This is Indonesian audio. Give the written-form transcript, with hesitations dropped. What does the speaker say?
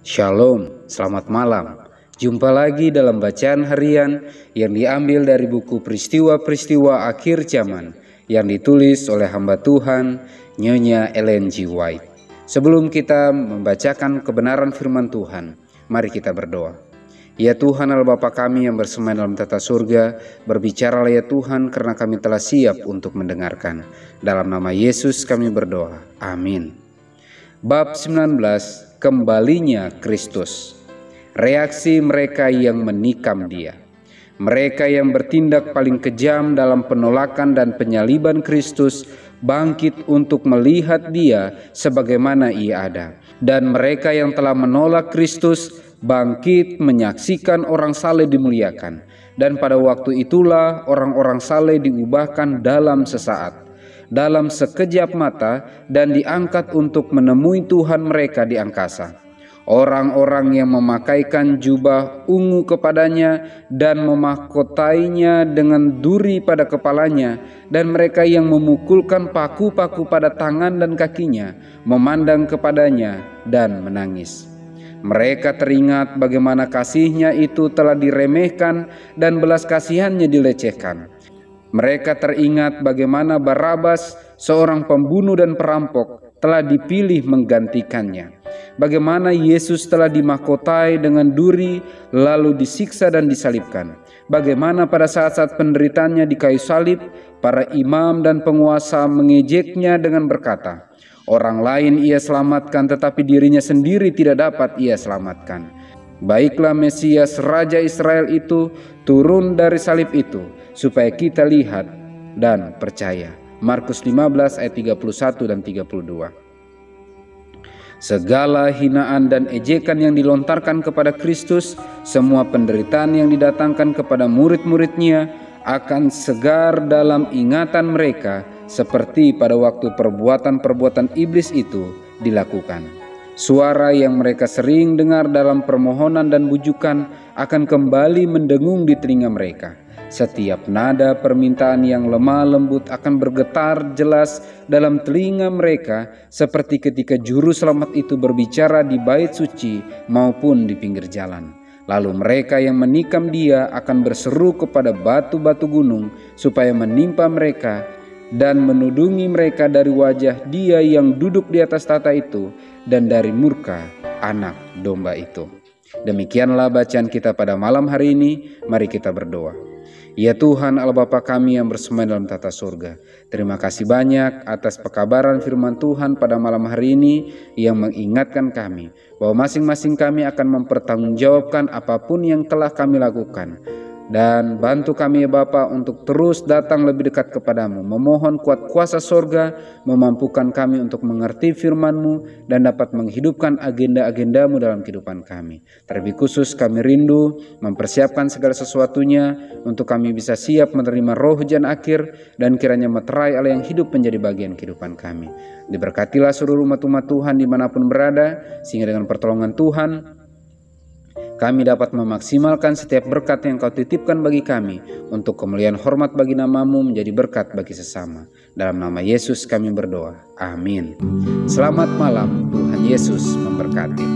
Shalom, selamat malam. Jumpa lagi dalam bacaan harian yang diambil dari buku Peristiwa-peristiwa Akhir Zaman yang ditulis oleh hamba Tuhan Nyonya Ellen G. White. Sebelum kita membacakan kebenaran firman Tuhan, mari kita berdoa. Ya Tuhan Allah Bapa kami yang bersemayam dalam tata surga, berbicaralah ya Tuhan karena kami telah siap untuk mendengarkan. Dalam nama Yesus kami berdoa. Amin. Bab 19, Kembalinya Kristus. Reaksi mereka yang menikam Dia. Mereka yang bertindak paling kejam dalam penolakan dan penyaliban Kristus bangkit untuk melihat Dia sebagaimana Ia ada. Dan mereka yang telah menolak Kristus bangkit menyaksikan orang saleh dimuliakan. Dan pada waktu itulah orang-orang saleh diubahkan dalam sesaat, dalam sekejap mata, dan diangkat untuk menemui Tuhan mereka di angkasa. Orang-orang yang memakaikan jubah ungu kepadanya dan memahkotainya dengan duri pada kepalanya, dan mereka yang memukulkan paku-paku pada tangan dan kakinya, memandang kepadanya dan menangis. Mereka teringat bagaimana kasihnya itu telah diremehkan dan belas kasihannya dilecehkan. Mereka teringat bagaimana Barabas, seorang pembunuh dan perampok, telah dipilih menggantikannya. Bagaimana Yesus telah dimahkotai dengan duri, lalu disiksa dan disalibkan. Bagaimana pada saat-saat penderitaannya di kayu salib, para imam dan penguasa mengejeknya dengan berkata, "Orang lain ia selamatkan, tetapi dirinya sendiri tidak dapat ia selamatkan. Baiklah Mesias Raja Israel itu turun dari salib itu, supaya kita lihat dan percaya." Markus 15 ayat 31 dan 32. Segala hinaan dan ejekan yang dilontarkan kepada Kristus, semua penderitaan yang didatangkan kepada murid-muridnya akan segar dalam ingatan mereka, seperti pada waktu perbuatan-perbuatan iblis itu dilakukan. Suara yang mereka sering dengar dalam permohonan dan bujukan akan kembali mendengung di telinga mereka. Setiap nada permintaan yang lemah lembut akan bergetar jelas dalam telinga mereka, seperti ketika juru selamat itu berbicara di bait suci maupun di pinggir jalan. Lalu mereka yang menikam Dia akan berseru kepada batu-batu gunung supaya menimpa mereka dan menudungi mereka dari wajah Dia yang duduk di atas tahta itu dan dari murka Anak Domba itu. Demikianlah bacaan kita pada malam hari ini. Mari kita berdoa. Ya Tuhan Allah Bapa kami yang bersemayam dalam tata surga, terima kasih banyak atas pekabaran firman Tuhan pada malam hari ini yang mengingatkan kami bahwa masing-masing kami akan mempertanggungjawabkan apapun yang telah kami lakukan. Dan bantu kami ya Bapa untuk terus datang lebih dekat kepadamu, memohon kuat kuasa sorga, memampukan kami untuk mengerti firman-Mu dan dapat menghidupkan agenda-agendamu dalam kehidupan kami. Terlebih khusus kami rindu mempersiapkan segala sesuatunya untuk kami bisa siap menerima roh hujan akhir dan kiranya meterai Allah yang hidup menjadi bagian kehidupan kami. Diberkatilah seluruh umat-umat Tuhan dimanapun berada, sehingga dengan pertolongan Tuhan kami dapat memaksimalkan setiap berkat yang Kau titipkan bagi kami untuk kemuliaan hormat bagi nama-Mu menjadi berkat bagi sesama. Dalam nama Yesus kami berdoa. Amin. Selamat malam. Tuhan Yesus memberkati.